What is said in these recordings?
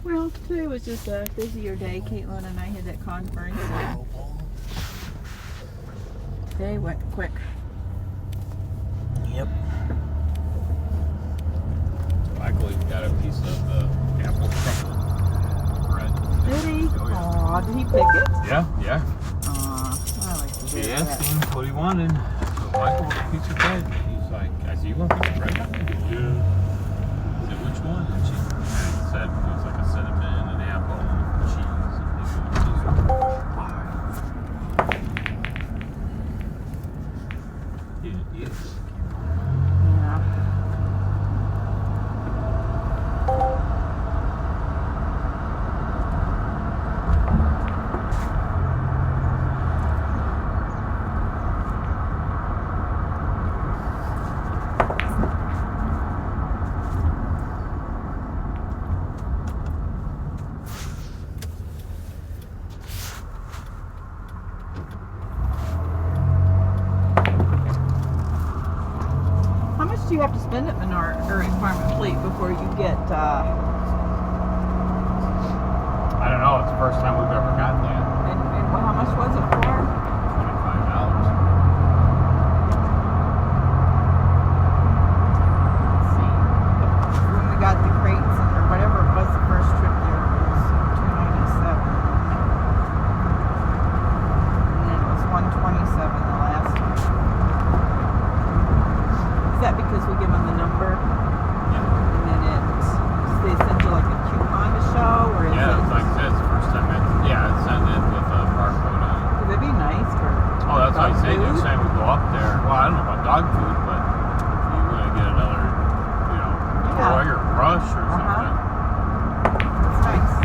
Well, today was just a busier day. Caitlin and I had that conference, and day went quick. Yep. Michael even got a piece of the apple crumble bread. Did he? Oh, yeah. Aw, did he pick it? Yeah. Aw, I like to She hear asked that. him what he wanted. So Michael wants a piece of bread. He's like, I said, you want a piece of bread? Yeah. He said, which one? And she said it was like a cinnamon, an apple, and cheese. And he goes, why? He didn't eat it. Yeah. How much do you have to spend at Menard or at Farm and Fleet before you get? I don't know. It's the first time we've ever got that. And how much was it for? $25. Let's see. When we got the crates or whatever it was the first trip there, it was $297. And then it was $127 the last time. Is that because we give them the number? Yeah. And then they send you like a coupon to show, or is Yeah, it? it's like I said, it's the first time it's sent in with a barcode on it. Could it be nice for? Oh, that's what I say. food? Next time we go up there, well, I don't know about dog food, but you're going to get another, toy or brush or something. That's nice.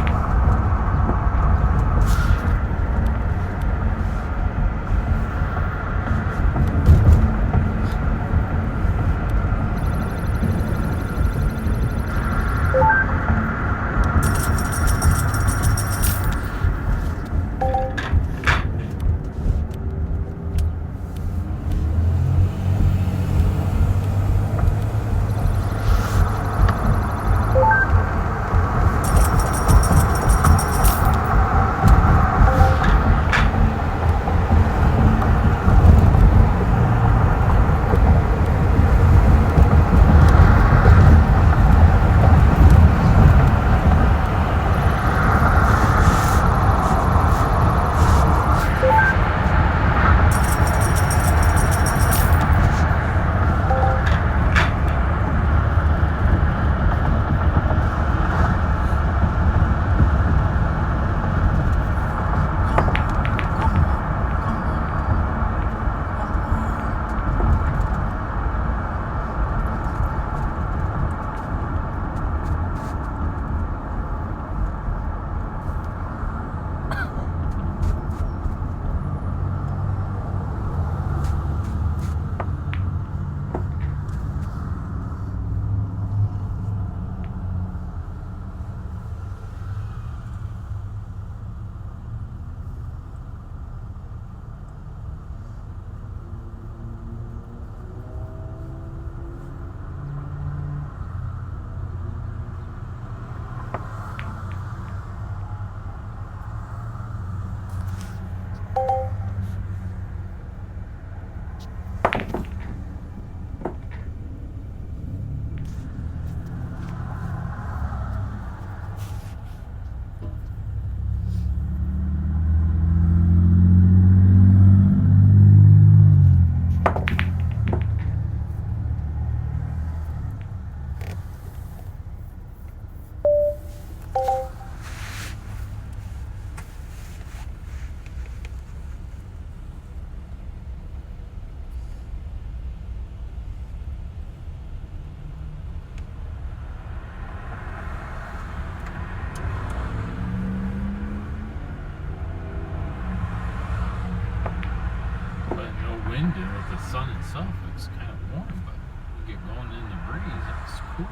Wind in with the sun itself, it's kind of warm, but you get going in the breeze, it's cool.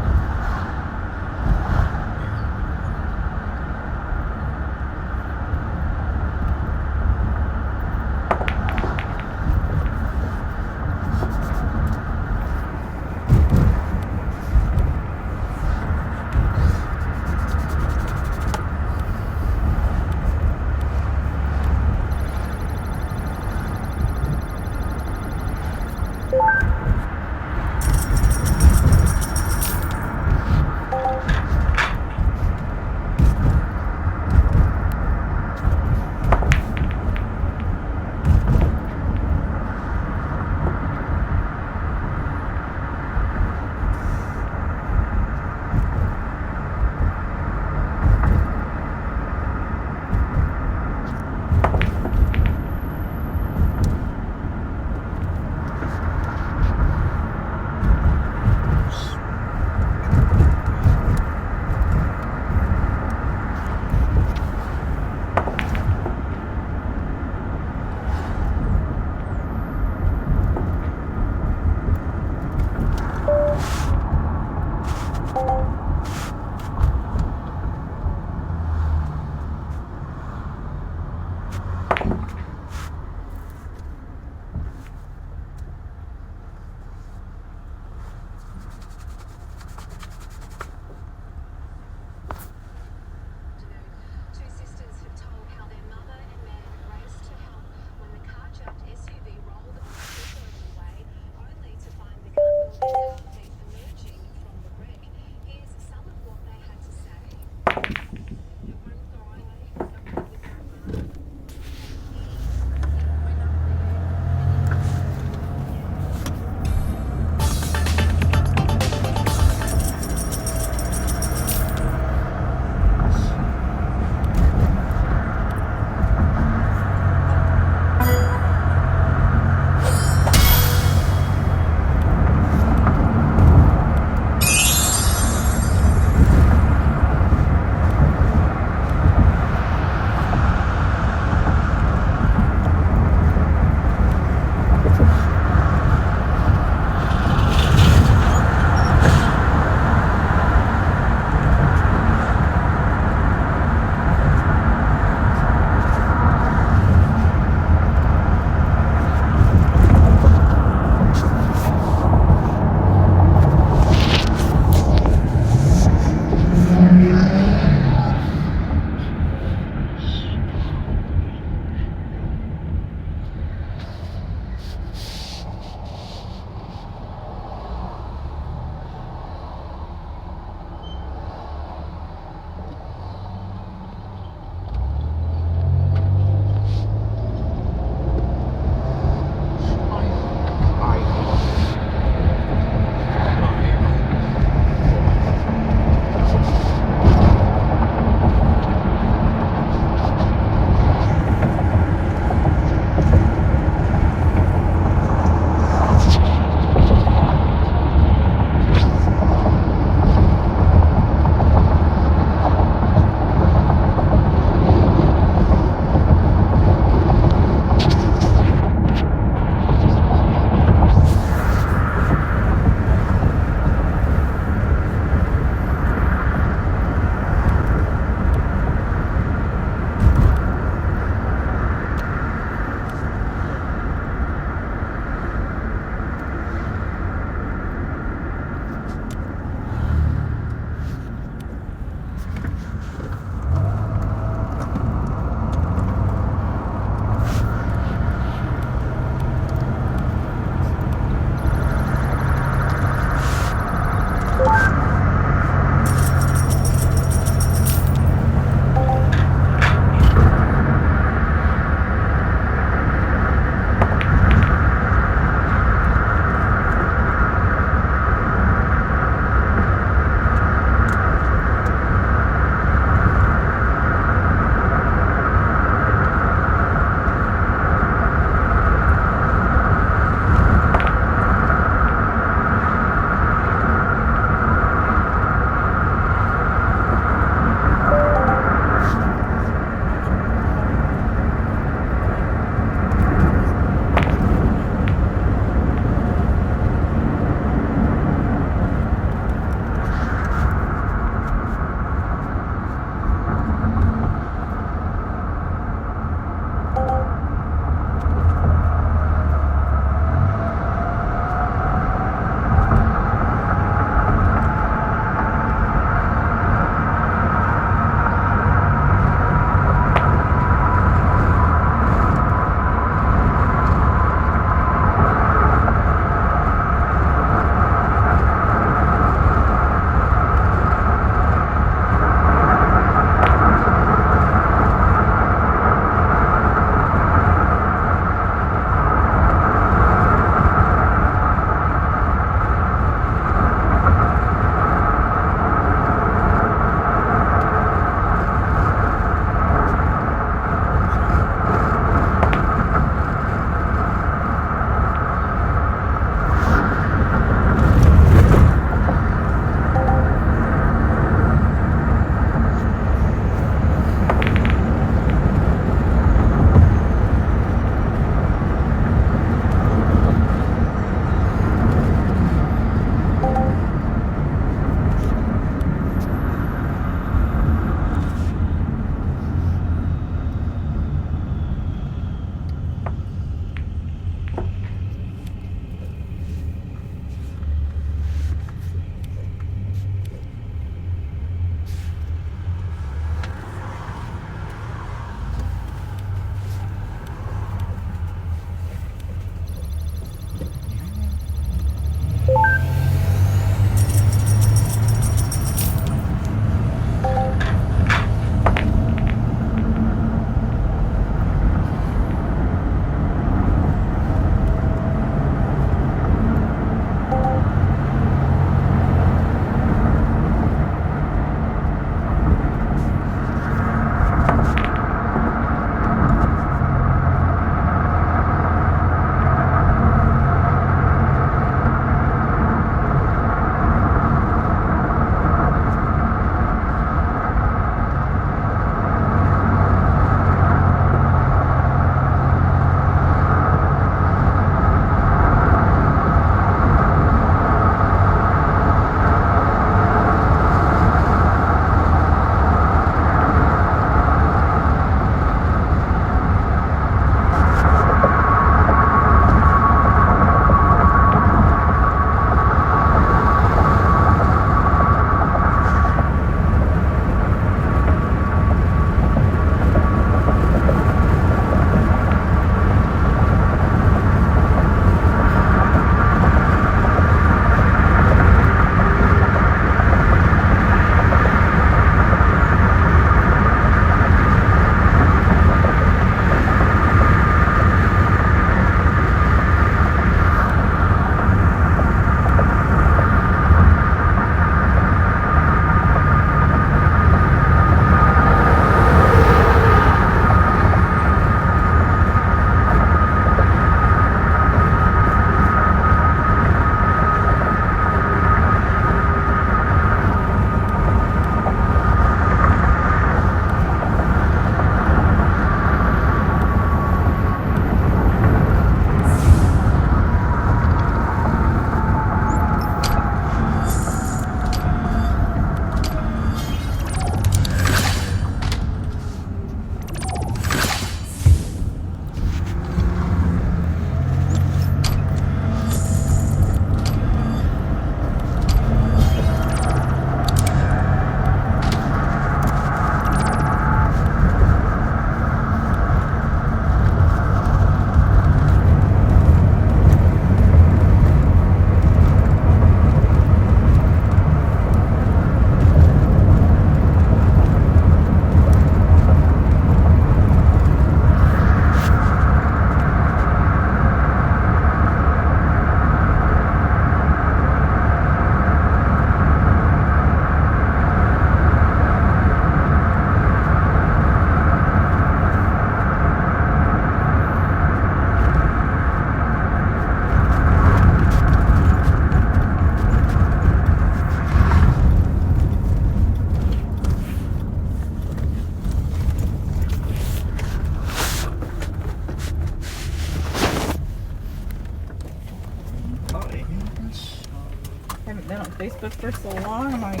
Facebook for so long. I'm like,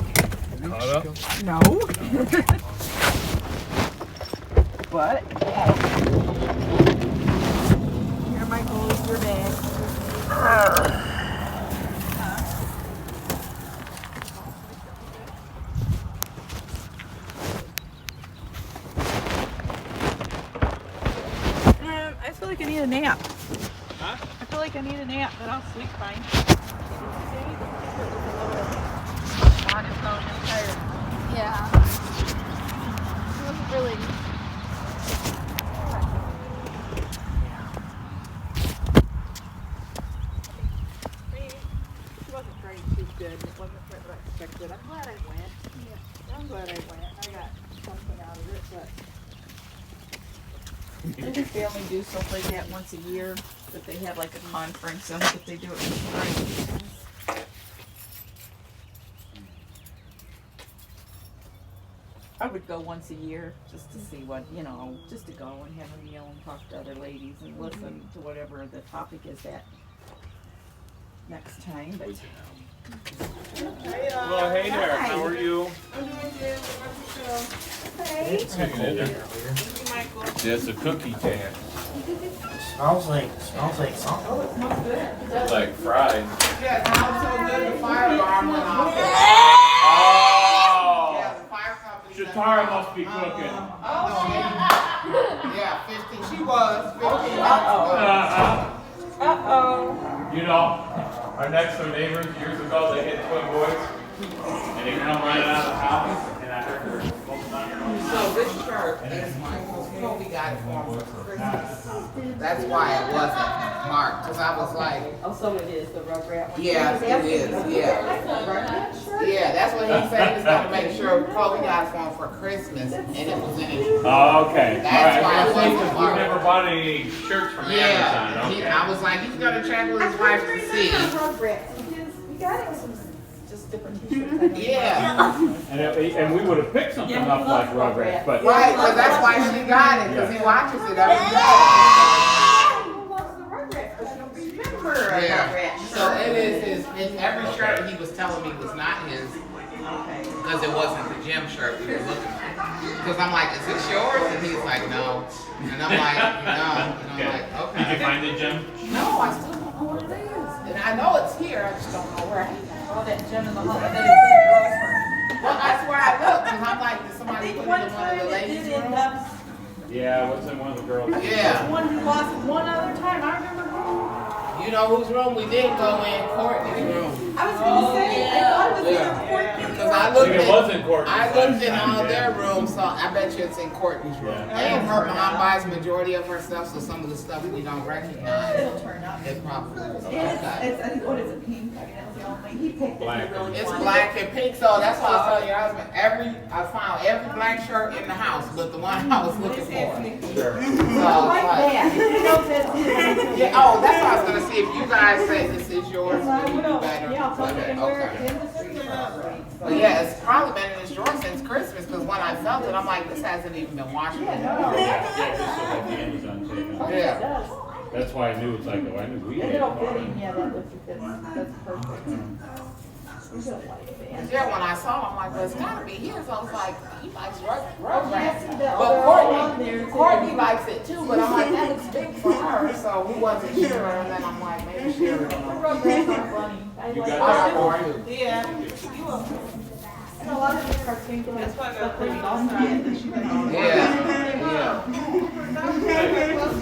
Caught up? no. But here, Michael, is your bag. I feel like I need a nap. Huh? I feel like I need a nap, but I'll sleep fine. On his phone, I'm tired. Yeah. It wasn't really. She wasn't trying too good. It wasn't what I expected. I'm glad I went. Yeah. I'm glad I went. I got something out of it, but I think they only do stuff like that once a year. But they have like a conference and that they do it in spring. I would go once a year just to see what, just to go and have a meal and talk to other ladies and listen to whatever the topic is that next time. But Well, hey there. How are you? It's hanging in there. There's a cookie can. Smells like something. It's like fried. Yeah, it smells so good, the fire alarm went off. Oh! Yeah, the fire company. Shatara must be cooking. Yeah, 15. She was 15 minutes ago. You know, our next door neighbors years ago, they hit twin boys, and they come running out of the house, and I heard her. So this shirt is Michael's. Kobe got it for him for Christmas. That's why it wasn't marked, because I was like, oh, so it is the Rugrat one. yeah, it is, yeah. Yeah, that's what he said. He was going to make sure Kobe got it for him for Christmas, and it was in it. Oh, okay. That's why it I wasn't we marked. never bought any shirts from Yeah, Amazon. Okay. I was like, he's going to check with his wife to see. We got him some just different t-shirts. Yeah. And we would have picked something Yeah, up like Rugrats, but Right, because that's why she got it, because he watches it every day. Yeah. So it is his every shirt he was telling me was not his, because it wasn't the gym shirt we were looking at. Because I'm like, is this yours? And he's like, no. And I'm like, no. And I'm like, okay. Did you find it, Jim? No, I still don't know what it is. And I know it's here, I just don't know where. Oh, that gem in the hall. I bet it's in the girls' room. Well, that's where I looked, because I'm like, did somebody put it in one of the ladies' end rooms? up. Yeah, it was in one of the girls' Yeah. One who lost it one other time. I remember who. You know whose room we did go in? Courtney's room. I was going to say, I thought it was either Courtney Because I I looked think it was in Courtney's. I looked in last time, all yeah. their rooms, so I bet you it's in Courtney's room. Yeah. And her mom buys majority of her stuff, so some of the stuff we don't recognize, It'll turn up. it probably was okay. It's, I think, what is it, pink? I mean, that's the only, he picked it. Black. He really It's wanted black and pink, so that's why I was telling your husband, I found every black shirt in the house, but the one I was looking for. Sure. So, I like like, that. You know, that's it. yeah, oh, that's what I was gonna see, if you guys say this is yours, I would you will. do better? Yeah, I'll tell you Okay, can wear it okay. in the street probably. But yeah, it's probably been in his drawer since Christmas, because when I felt it, I'm like, this hasn't even been washed. Yeah, no. Yeah, this was like the Amazon takeout. It Yeah. does. That's why I knew it's like, oh, I knew we And had it'll bought fit it. him, yeah, that looks like that's perfect. We don't like it. Yeah, when I saw him, I'm like, well, it's gotta be his. I was like, he likes Oh, Rugrats. yeah, see that But other one on there, too. Courtney likes it too, but I'm like, that looks big for her, so we wasn't sure. And then I'm like, maybe she will. The Rugrats are funny. I You like got them. that for you? Yeah. And a lot of the cartoons have stuff that you don't get that you can. Yeah.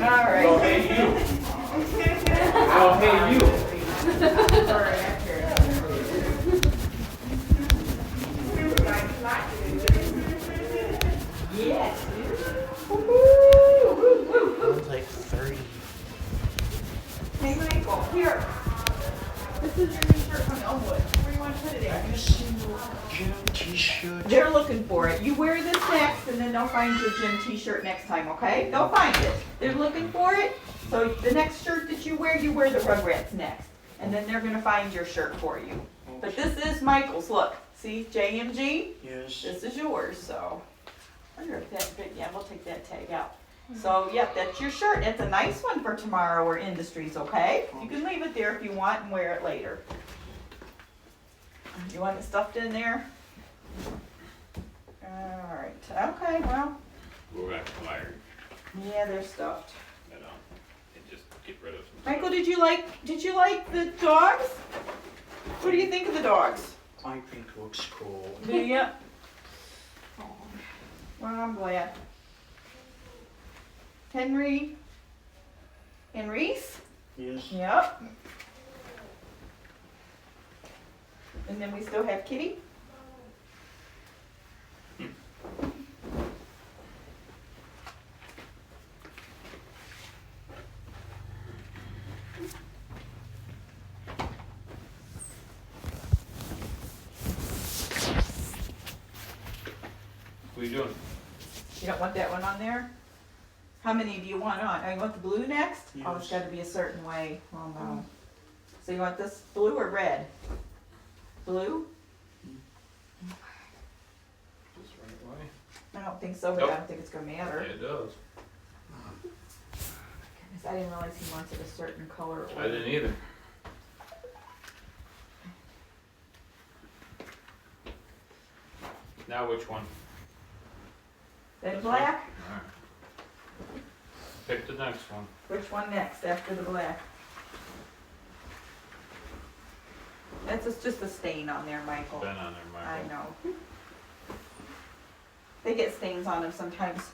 All right. Oh, hey, you. Oh, hey, you. Yes. Smells like 30. Hey, Michael, here. This is your new shirt from Elmwood. Where do you want to put it at? Gym t-shirt. They're looking for it. You wear this next, and then they'll find your gym t-shirt next time, okay? They'll find it. They're looking for it. So the next shirt that you wear the Rugrats next. And then they're going to find your shirt for you. But this is Michael's. Look. See, JMG? Yes. This is yours, so. I wonder if that's big. Yeah, we'll take that tag out. So, yep, that's your shirt. It's a nice one for tomorrow or Industries, okay? You can leave it there if you want and wear it later. You want it stuffed in there? Alright, okay, well, We're back to Larry. yeah, they're stuffed. And just get rid of some. Michael, did you like the dogs? What do you think of the dogs? I think looks cool. Do you? Well, I'm glad. Henry and Reese? Yes. Yep. And then we still have Kitty? What are you doing? You don't want that one on there? How many do you want on? Oh, you want the blue next? Oh, it's Yes. gotta be a certain way. Oh no. So you want this blue or red? Blue? Just right away. I don't think so, but Nope. I don't think it's gonna Yeah, matter. it does. I didn't realize he wanted a certain color. I didn't either. Now which one? Then black? Alright. Pick the next one. Which one next after the black? That's just a stain on there, Michael. Been on there, I Michael. know. They get stains on them sometimes.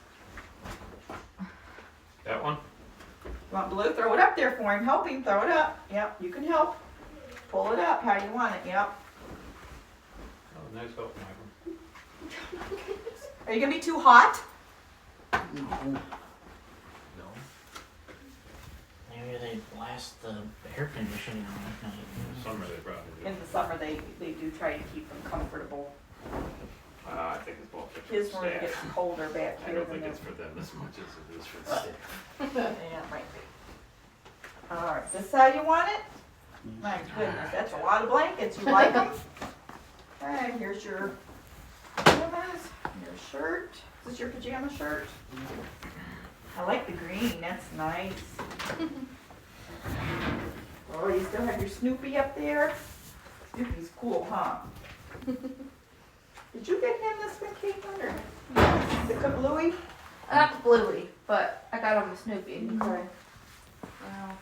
That one? You want blue? Throw it up there for him. Help him. Throw it up. Yep, you can help. Pull it up how you want it. Yep. Oh, nice help, Michael. Are you gonna be too hot? No. No. Maybe they blast the air conditioning on at night. In the summer they probably do. In the summer, they do try to keep them comfortable. I think it's both for His the room gets staff. colder back I here don't than think the. it's for them as much as it is for the staff. Yeah, it might be. All right, this is how you want it? My goodness, that's a lot of blankets. You like them? Okay, here's your pajamas, your shirt. Is this your pajama shirt? I like the green. That's nice. Oh, you still have your Snoopy up there? Snoopy's cool, huh? Did you get him this one, Caitlin, or the kablooey? Not the Bluey, but I got him a Snoopy. Okay. Wow.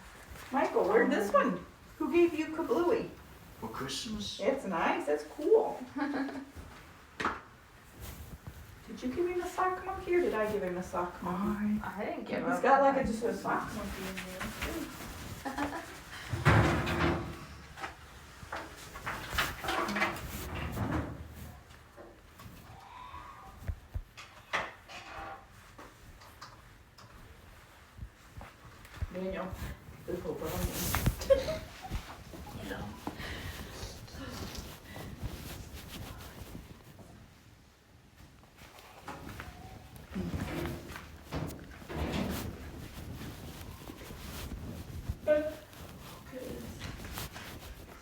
Michael, where'd this one? Who gave you kablooey? For Christmas? It's nice. That's cool. Did you give him a sock monkey or did I give him a sock monkey? I didn't give him. He's got like just a sock monkey in there. Daniel, this will put on you. Yeah.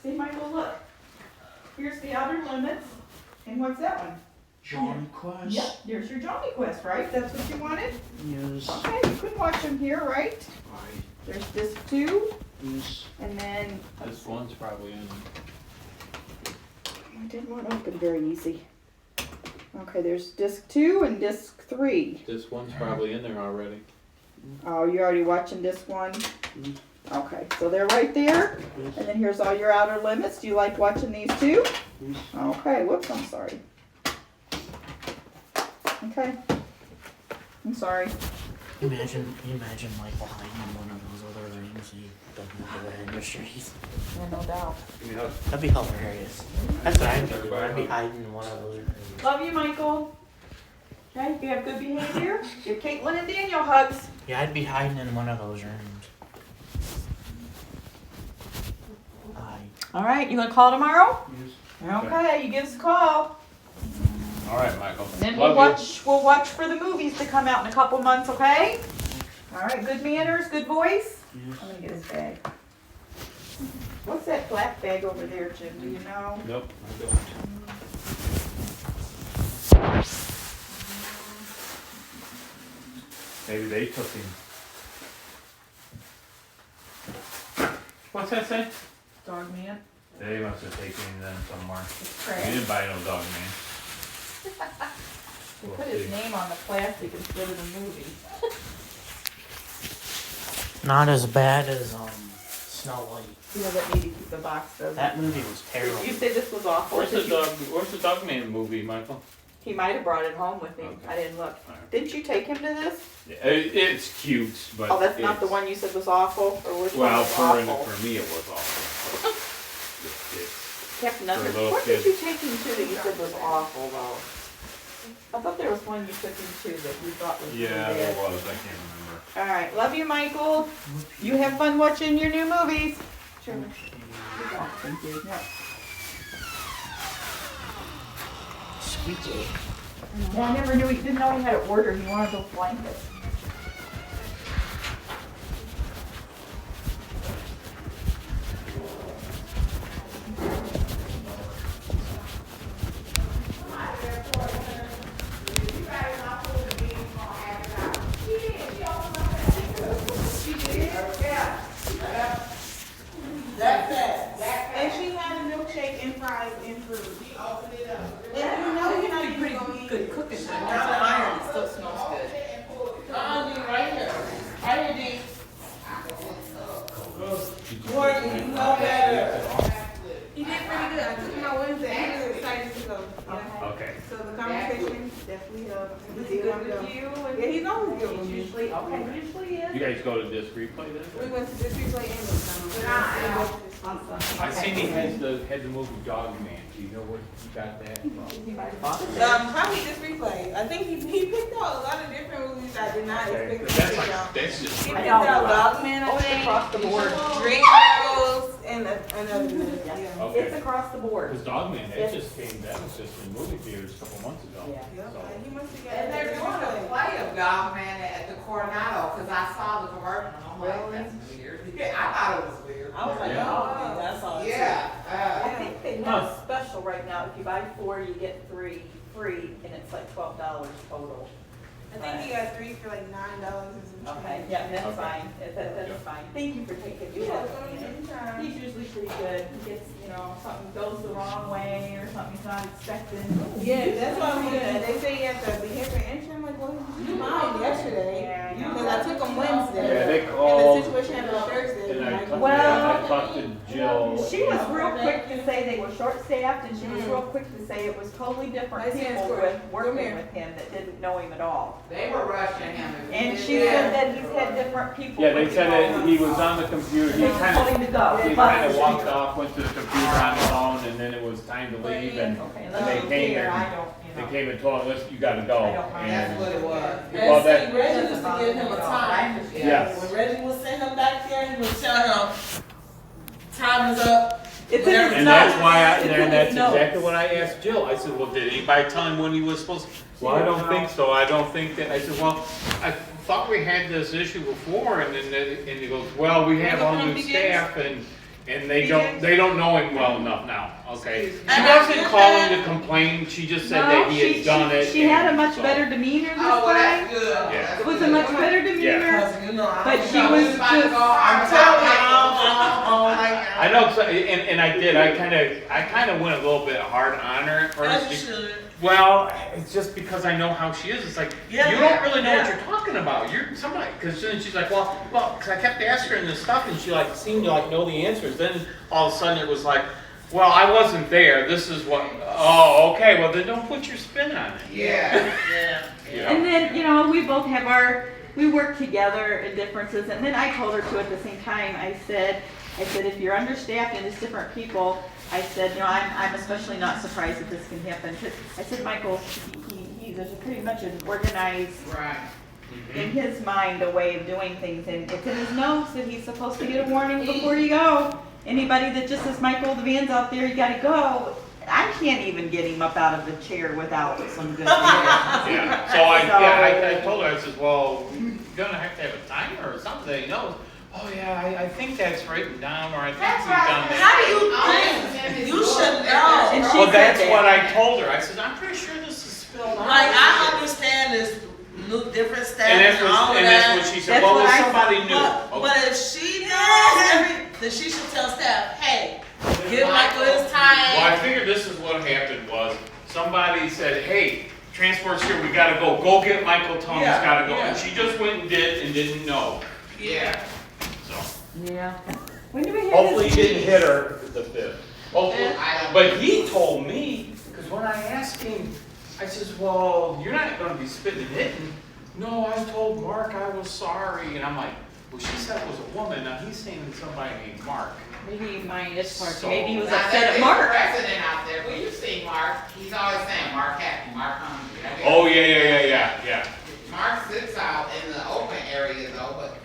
See, Michael, look. Here's the outer limits. And what's that one? Johnny Quest? Yep, there's your Johnny Quest, right? That's what you wanted? Yes. Okay, you can watch them here, right? Right. There's disc 2, Yes. and then, This one's probably in. I didn't want to open very easy. Okay, there's disc 2 and disc 3. This one's probably in there already. Oh, you're already watching disc 1? Mhm. Okay, so they're right there. Yes. And then here's all your outer limits. Do you like watching these too? Yes. Okay, whoops, I'm sorry. Okay. I'm sorry. Imagine Michael hiding in one of those other rings he doesn't know the industries. Yeah, no doubt. Give me a hug. That'd be hilarious. That's what I'd do. I'd be hiding in one of those rings. Love you, Michael. Okay, if you have good behavior, give Caitlin and Daniel hugs. Yeah, I'd be hiding in one of those rooms. All right, you gonna call tomorrow? Yes. Okay, you give us a call. All right, Michael. And then Love we'll watch for the movies to come out in a couple months, okay? All right, good manners, good voice. Yes. I'm gonna get his bag. What's that black bag over there, Jim? Do you know? you. Nope, I don't. Maybe they took him. What's that say? Dog man. They must have taken them somewhere. It's We crazy. didn't buy no dog, man. He We'll put his see. name on the plastic instead of the movie. Not as bad as Snow White. He doesn't need to keep the box, does he? That movie was terrible. You say this was awful. Where's Did the you- dog? Where's the dog man movie, Michael? He might have brought it home with him. Okay. I didn't look. Alright. Didn't you take him to this? It's cute, but Oh, that's not the it's- one you said was awful, or which one Well, was awful? for me, it was awful. It's- Captain for a Under. little What did kid. you take him to that you said was awful though? I thought there was one you took him to that you thought was yeah, really there bad. was. I can't remember. All right, love you, Michael. You have fun watching your new movies. Sure. Thank you. Yeah. Squeaky. Well, I never knew he didn't know he had to order. He wanted those blankets. And she had a milkshake and fries and fruit. And you know you're not even Pretty gonna eat good cooking. It's iron. It still smells good. right here. Right here, D. Morgan, you know better. He did pretty good. I took him out Wednesday. He was excited to go. Yeah. Okay. So the conversation definitely helped. Is he good with you? Yeah, he's always good with He's me. usually, okay, usually is. You guys go to this replay then? We went to this replay and this time. I seen he had the movie Dog Man. Do you know where you got that from? Probably this replay. I think he picked out a lot of different movies I did not Okay, expect 'cause to that's pick like out. that's just. He I picked know. out Dogman, I Oh, it's think. across the board. Green Arrows and another movie. Yeah. Okay. It's across the board. Because Dog Man, Yes. that just came. That was just in movie theaters a couple months ago. Yeah. Yep, So, he must have got And they're doing a play of Dog Man at the Coronado, because I saw the commercial, and I'm like, Really? that's weird. Yeah, I thought it was weird. I was like, Yeah. oh, that's all. Yeah, I think they have a special right now. If you buy 4, you get 3 free, and it's like $12 total. I think he got 3 for like $9 or something. Okay, yeah, that's Okay. fine. That's Yeah. fine. Thank you for taking me. Yeah, anytime. He's usually pretty good. He gets, something goes the wrong way or something he's not expecting. Yeah, that's what I'm saying. They say you have to be here for entry. I'm like, well, you mine yesterday. Yeah, I know. Because I took them Wednesday. Yeah, they And called. the situation happened on Thursday. And I talked, Well- I talked to Jill. She was real quick to say they were short-staffed, and she was real quick to say it was totally different Nice hands people for with it. Come working here. with him that didn't know him at all. they were rushing him. And she said that he's had different people. Yeah, they working said on that him. he was on the computer. And He they just kind told of him to go. he kind of walked off, went to the computer on his own, and then it was time to leave. And Okay, and let's they be came clear, I and don't, they came and told him, "Listen, you got to go." I don't mind. That's And what it was. well, And that see, Reggie used to give him a time. Yes. When Reggie would send him back there, he would tell him, time is up. It's in his And notes. that's why It's in and his that's notes. exactly what I asked Jill. I said, well, did anybody tell him when he was supposed to? Well, I don't think so. I don't think that. I said, well, I thought we had this issue before. And then and he goes, well, we have all new staff and they don't know him well enough now. Okay. She And wasn't that's calling good. to complain. She just said No, that he had done it. She had a and much so- better demeanor this Oh, well, that's time. good. Yeah. That's It was a good. much better demeanor. Because, you know, But I'm she was Somebody's about to just- go, I'm telling you, I know, and I did. I kind of went a little bit hard on her at first. As you should. Well, it's just because I know how she is. It's like Yeah, you don't really know yeah. what you're talking about. You're somebody because then she's like, well, because I kept asking her this stuff, and she like seemed to like know the answers. Then all of a sudden it was like, well, I wasn't there. This is what. Oh, okay. Well, then don't put your spin on it. Yeah. You know? And then, we both have we work together in differences. And then I told her too at the same time, I said, if you're understaffed and it's different people, I said, I'm especially not surprised that this can happen. 'Cause I said, Michael, he's pretty much an organized, Right. in his mind, a way of doing things. And it's in his notes that he's supposed to get a warning before you go. Anybody that just says, Michael, the van's out there, you gotta go. I can't even get him up out of the chair without some good reason. Yeah. So I told her, I said, well, you're gonna have to have a timer or something that he knows. Oh yeah, I think that's written down, or I think That's we've right. done that. How do you Oh, think? You should know. And she Well, said that's that. what I told her. I said, I'm pretty sure this is spilled out. Like, I understand this new, different staff And and all that's that. what she said. That's Well, what I somebody thought. knew. But Okay. if she knows then she should tell staff, hey, Give Michael his time. Well, I figured this is what happened was, somebody said, hey, transport's here, we gotta go. Go get Michael, Tony's Yeah, gotta go. yeah. And she just went and did and didn't know. Yeah. So, Yeah. When do we have hopefully this he didn't meeting? hit her the fifth. Hopefully. I don't. But he told me, because when I asked him, I says, well, you're not gonna be spitting and hitting. No, I told Mark I was sorry. And I'm like, well, she said it was a woman. Now he's saying it's somebody named Mark. Maybe mine is Mark. So- Maybe he was Now, upset there's at a Mark. precedent out there. Well, you see Mark, he's always saying Mark happy, Mark hungry. I mean, Oh, yeah. Mark sits out in the open area though, but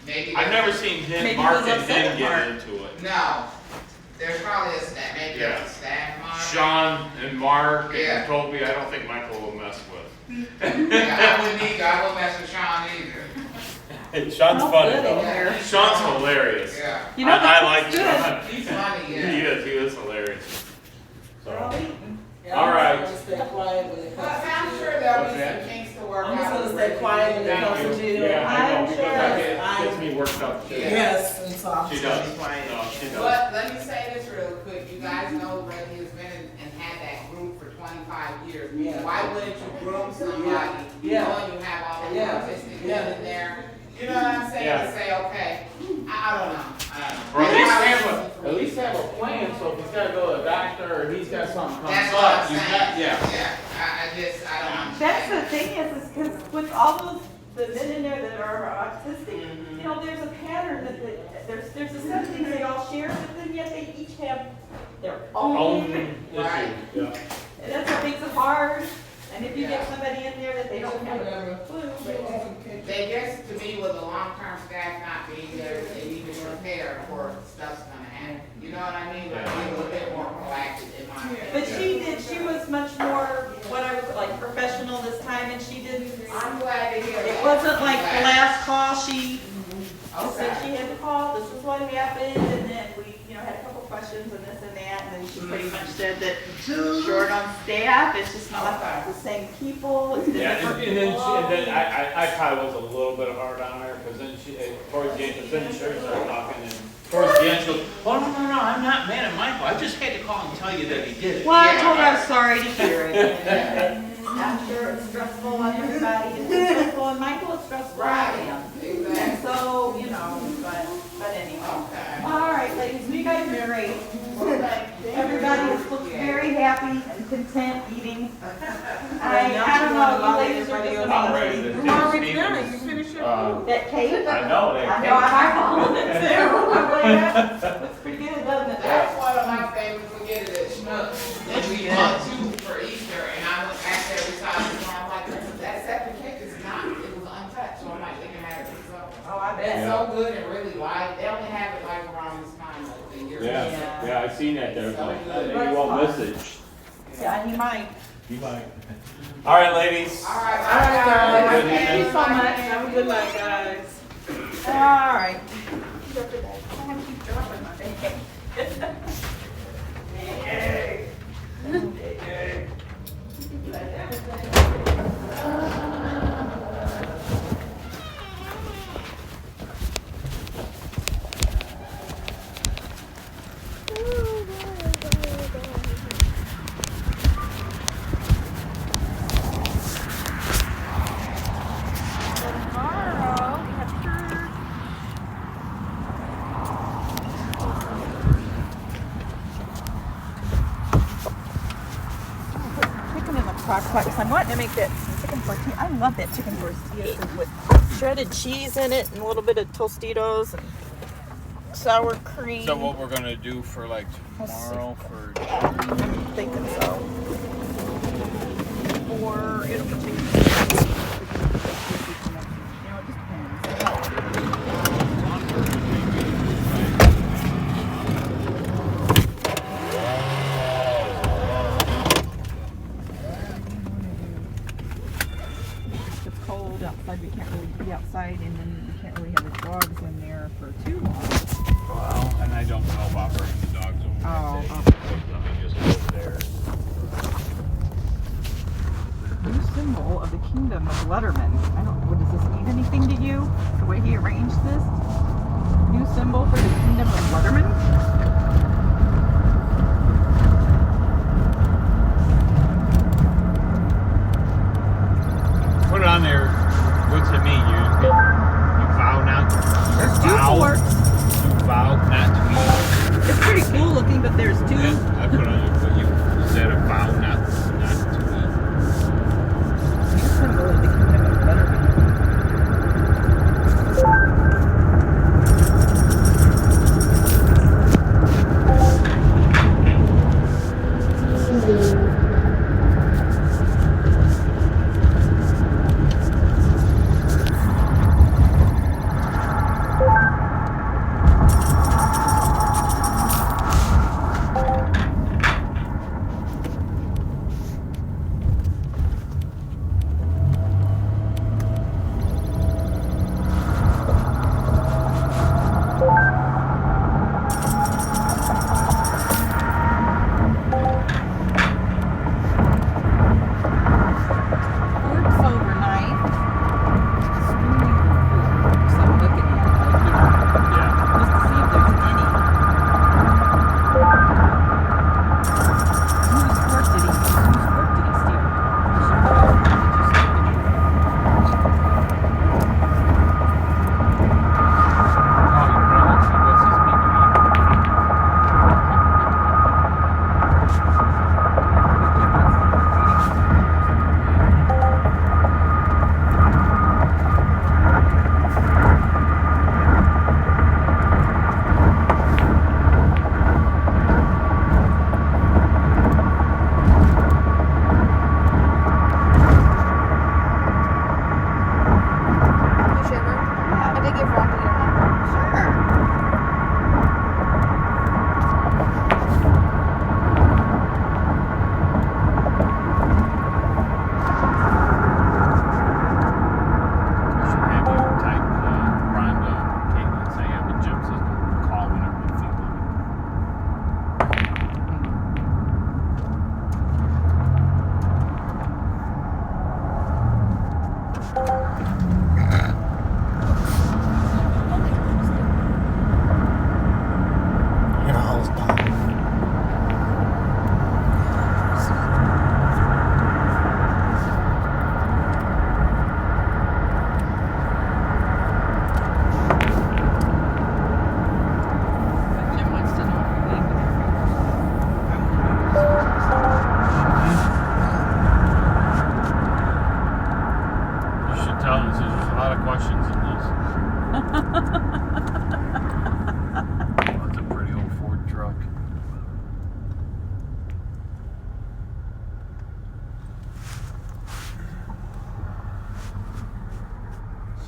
maybe. I've never seen him, Maybe he Mark was and upset him at get Mark. into it. No, there's probably a staff, maybe Yeah. there's a staff Mark. Sean and Mark Yeah. and Toby, I don't think Michael will mess with. Yeah, I wouldn't either, I wouldn't mess with Sean either. Sean's Oh, funny good in though. there. Sean's hilarious. Yeah, You know, I that like was good. Sean. he's funny, He yeah. is hilarious. We're all So, eating. Yeah, All I'm right. just gonna stay quiet when it But comes to I'm jail. sure there'll What's be that? some kinks to work out. I'm just gonna stay quiet when it comes to jail. yeah, I know, I'm because sure. that gets me worked up too. Yes, and so I'm She just gonna does. be quiet. No, she does. But let me say this real quick, you guys know Reggie has been and had that group for 25 years. Yeah. Why wouldn't you groom somebody, Yeah. knowing you have all the Yeah. artistic Yeah. in there? You know what I'm saying? Yeah. To say, okay, I don't know. Or at least have a plan, so if he's gotta go to the doctor or he's got something That's comes what up, I'm you saying. got, yeah. I don't understand. That's the thing is because with all those, the men in there that are autistic, Mhm. you know, there's a pattern that there's a set of things they all share, but then yet they each have their own. Own Right. issue, yeah. And that's what makes it hard. And if you Yeah. get somebody in there that they don't have a clue, They guess to me with the long-term staff not being there, they need to prepare for stuff's gonna happen. You know what I mean? Like, be a little bit more proactive in my opinion. but she was much more, what I would like, professional this time, and she didn't, I'm glad to hear that. it wasn't like the I'm glad. last call, she said Okay. she had to call, this is what happened, and then we, had a couple questions and this and that, and then she pretty much said that short on staff, it's just not the same people, it's Yeah, different and then people. I probably was a little bit hard on her, because then towards the end, because then Sherry started talking, and towards the end, she goes, oh, no, I'm not mad at Michael, I just had to call and tell you that he did it. Well, I told her I was sorry to hear it, and I'm sure it's stressful on everybody, it's stressful on Michael, it's stressful on him. And Exactly. so, but anyway. Okay. All right, ladies, we got married. Everybody looks very happy and content eating. I don't know, you ladies are just I'm ready amazing. to You're already do done, Stevens. you finished your That cake? I know, that I know, I'm eyeballing it too. I'm like, looks pretty good, doesn't it? That's one of my favorites, we get it at Schnucks. And we bought two for Easter, and I went back there beside the door, I'm like, that second cake is not, it was untouched, so I'm like, they can have it piece up. Oh, I It's bet. so good and really light, they only have it like around this time of the year. Yeah, I seen that there, So like, good. you won't miss it. Yeah, you might. You might. All right, ladies. All right, All right, guys. Thank you so much. Have a good night, guys. All right. I have to keep dropping my bag. Yay. Yay. Tomorrow, we have church. Chicken in the crock pot, 'cause I'm wanting to make that chicken tortilla. I love that chicken tortilla with shredded cheese in it and a little bit of Tostitos and sour cream. So what we're gonna do for like tomorrow for I'm thinking so. Or it'll be chicken. You know, it just depends. It's cold outside, we can't really be outside, and then we can't really have the dogs in there for too long. well, and I don't know about bringing the dogs over. Oh, Let me just go there. New symbol of the kingdom of Letterman. I don't, what, does this mean anything to you? The way he arranged this? New symbol for the kingdom of Letterman?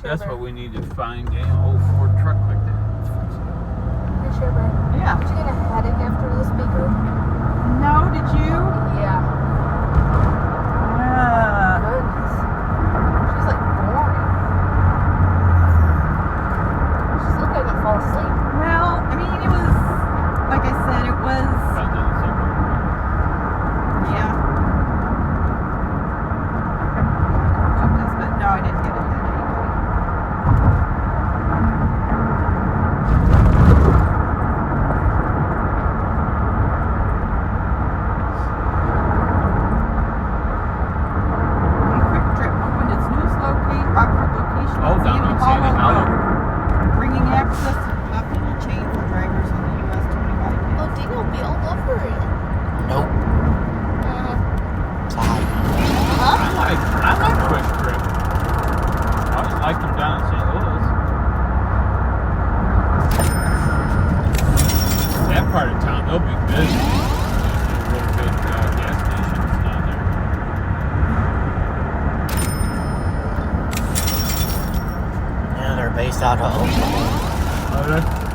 That's what we need to find. A old Ford truck like that. Hey, Sherbert. Yeah. Did you get a headache after the speaker? No, did you? Yeah. Goodness. She's like boring. She's looking like I fall asleep. Well, I mean, it was, like I said, it was, I've done something. yeah. But no, I didn't get a headache. Quick Trip opened its newest Rockford location Oh, down on Sandy Hollow. Road, bringing access to popular chain for drivers on the US 25. Oh, Dina will be all over it. Nope. Tired. I like Quick Trip. I always liked them down in St. Louis. That part of town, they'll be busy. There's no real good gas stations down there. Yeah, they're based out of Oklahoma. Oh,